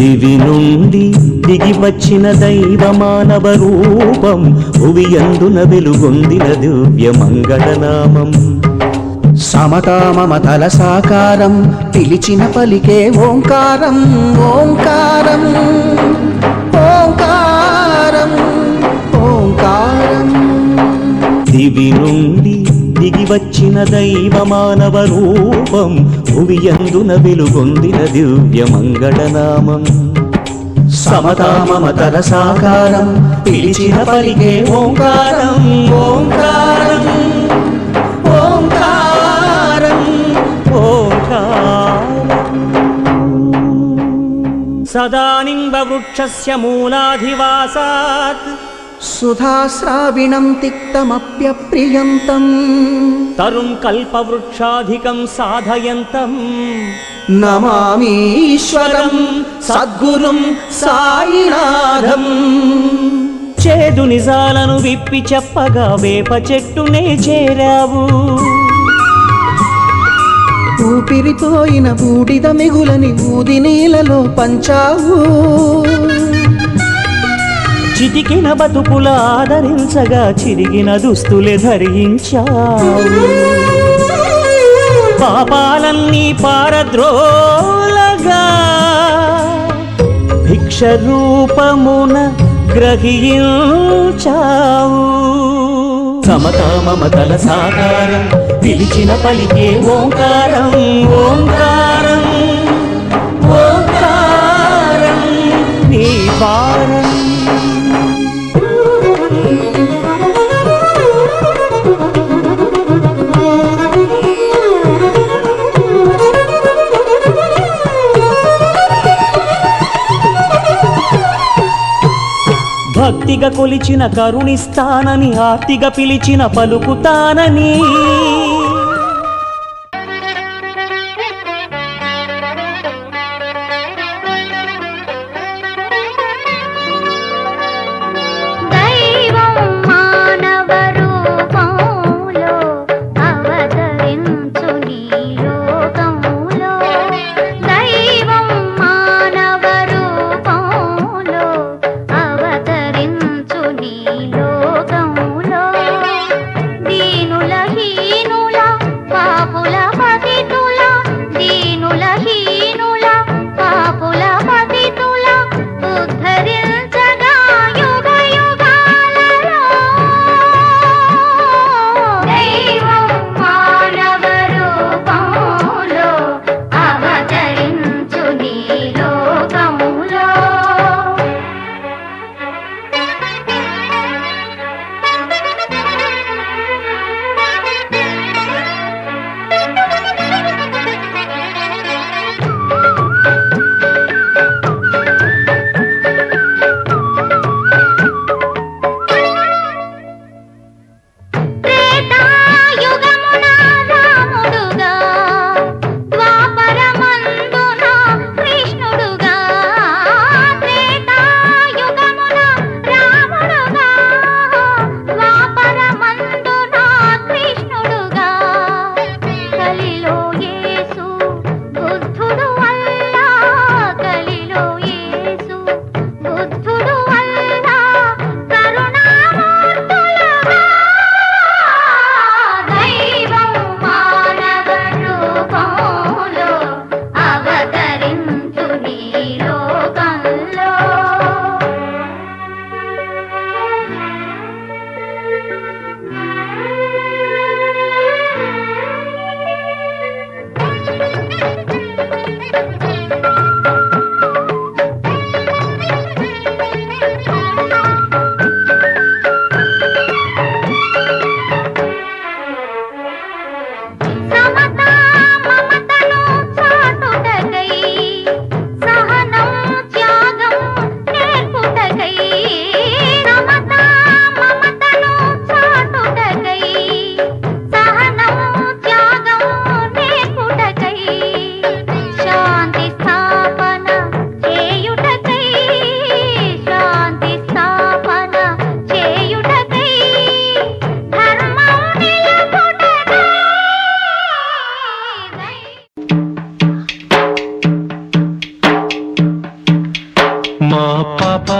దివి నుండి దిగి వచ్చిన దైవ మానవ రూపం భువియందున వెలుగొందిన దివ్య మంగళనామం సమతా మమతల సాకారం పిలిచిన పలికే ఓంకారం ఓంకారం ఓంకారం ఓంకారం దివి నుండి దిగి వచ్చిన దైవ మానవ రూపం భువియందున వెలుగొందిన దివ్య మంగళనామం సమతా మమతల సాకారం పిలిచిన పలికే ఓంకారం ఓంకారం ఓంకారం సదానింబవృక్షస్య మూలాధివాసాత్ సుధాస్రావిణం తిక్తమప్యప్రియంతం తరుం కల్పవృక్షాధికం సాధయంతం నమామీశ్వరం సద్గురుం సాయినాథం చేదు నిజాలను విప్పి చెప్పగా వేప చెట్టునే చేరావు ఊపిరిపోయిన బూడిద మిగులని ఊది నీలలో పంచావు చితికిన బతుకుల ఆదరించగా చిరిగిన దుస్తులే ధరించావు పాపాలన్నీ పారద్రోలగా భిక్ష రూపమున గ్రహించావు సమతా మమతల సాకారం పిలిచిన పలికే ఓంకారం ఓంకారం ఓంకారం నీ పారం భక్తిగా కొలిచిన కరుణిస్తానని ఆర్తిగా పిలిచిన పలుకుతానని దీనుల హీను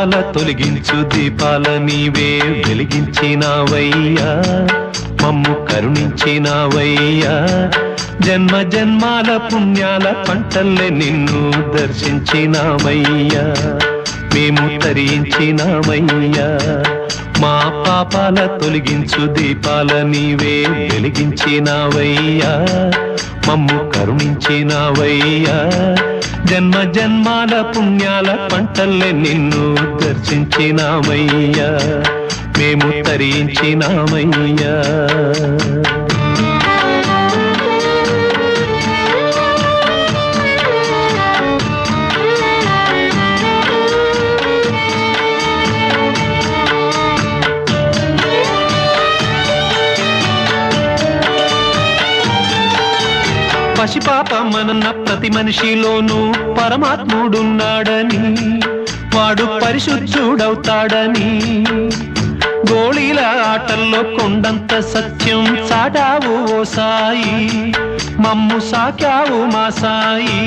పాపాల తొలగించు దీపాల నీవే వెలిగించినావయ్యా మమ్ము కరుణించినావయ్యా జన్మ జన్మాల పుణ్యాల పంటల్లే నిన్ను దర్శించినామయ్యా మేము తరించినామయ్యా మా పాపాల తొలగించు దీపాల నీవే వెలిగించినావయ్యా మమ్ము కరుణించినావయ్యా జన్మ జన్మాల పుణ్యాల పంటల్లే నిన్ను దర్శించినామయ్యా మేము తరించినామయ్యా పసిపాపమనన్న ప్రతి మనిషిలోనూ పరమాత్ముడున్నాడని వాడు పరిశుద్ధుడవుతాడని గోళీల ఆటల్లో కొండంత సత్యం చాటావు ఓ సాయి మమ్ము సాకావు మా సాయి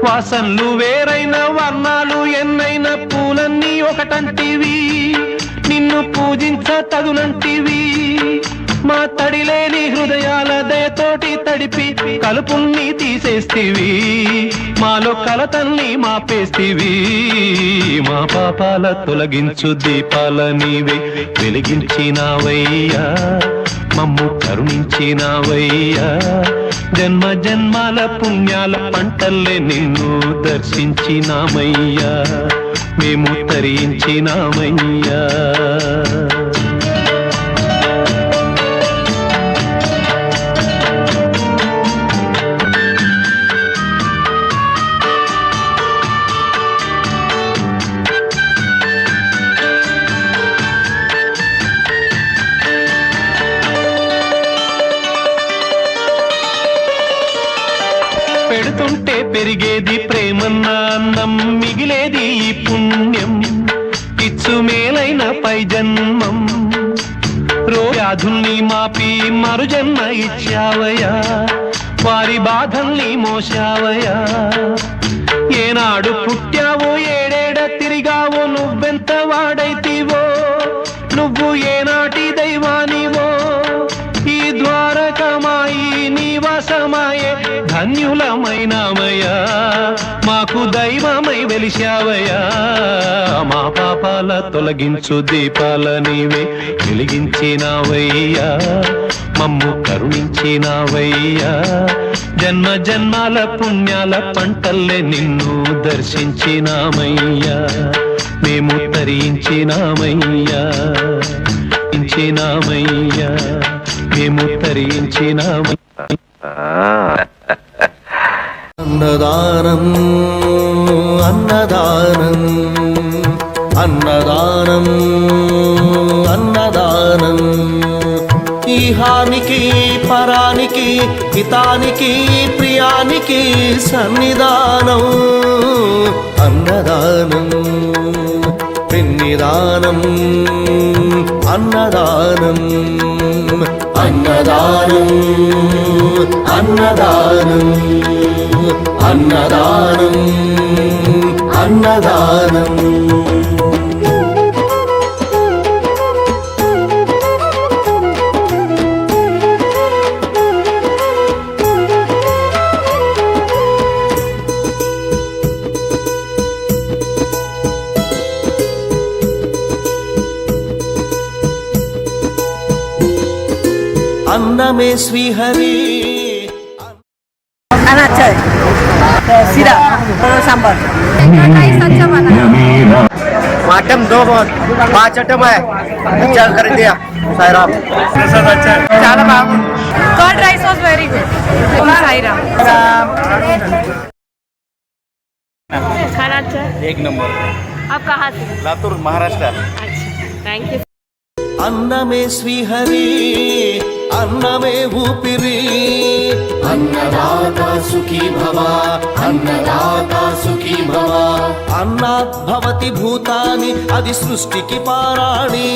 వాసనలు వేరైన వర్ణాలు ఎన్నైన పూలన్నీ ఒకటంటివి నిన్ను పూజించ తగునంటివి మా తడిలేని హృదయాల దయతోటి తడిపి కలుపుల్ని తీసేస్తివి మాలో కలతల్ని మాపేస్తివి మా పాపాల తొలగించు దీపాల నీవే వెలిగించినావయ్యా మమ్ము కరుణించినావయ్యా జన్మ జన్మాల పుణ్యాల పంటల్లే నిన్ను దర్శించినామయ్యా మేము తరించినామయ్యా పెడుతుంటే పెరిగేది ప్రేమన్న అన్నం మిగిలేది ఈ పుణ్యం ఇచ్చు మేలైన పై జన్మం వ్యాధుల్ని మాపి మరు జన్మ ఇచ్చావయ్యా వారి బాధల్ని మోసావయ్యా ఏనాడు పుట్టావో ఏడేడ తిరిగావో నువ్వెంత వాడైతివో నువ్వు ఏనాటి దైవానివో ఈ ద్వారకమాయి నివాసమాయే ధన్యులమైనామయ్యా మాకు దైవమై వెలిశావయ్యా మా పాపాల తొలగించు దీపాల నీవే వెలిగించినావయ్యా మమ్ము కరుణించినావయ్యా జన్మ జన్మాల పుణ్యాల పంటల్లే నిన్ను దర్శించినామయ్యా మేము తరించినామయ్యా ఇంచినామయ్యా మేము తరించినామయ్యా అన్నదానం అన్నదానం అన్నదానం అన్నదానం ఈహానికి పరానికి హితానికి ప్రియానికి సన్నిధానం అన్నదానం పిన్నిదానం అన్నదానం అన్నదానం అన్నదానం అన్నదానం అన్నదానం अन्नमे श्रीहरि खाना अच्छा है तो सीधा थोड़ा सांभर आइटम 2 बहुत 5 आइटम है अच्छा कर दिया साईराम अच्छा చాలా బాగుంది curd rice was very good Sairam खाना अच्छा है 1 नंबर आप कहाँ से लातूर महाराष्ट्र अच्छा थैंक यू अन्नमे श्रीहरि अन्नमे ऊपिरी अन्नदाता सुखी भव अन्नदाता सुखी भव अन्नात् भवति भूतानि अदि सृष्टिकी पाराणि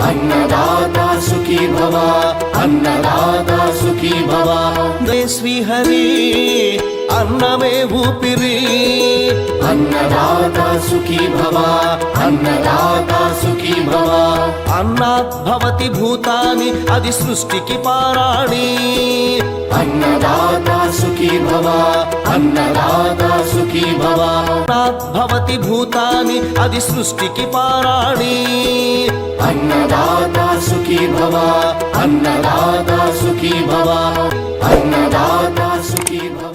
अन्नदाता सुखी भव अन्नदाता सुखी भव శ్రీహరి అన్నమే ఊపిరి అన్నదాత సుఖీ భవ అన్నదాత సుఖీ భవ అన్నాత్ భవతి భూతాని అది సృష్టికి పారాణి అన్నదాత సుఖీ భవ అన్నదాత సుఖీ భవ అన్నాత్ భవతి భూతాని అది సృష్టికి పారాణి అన్నదాత సుఖీ భవ అన్నదాత సుఖీ భవ అన్నదాత సుఖీ భవ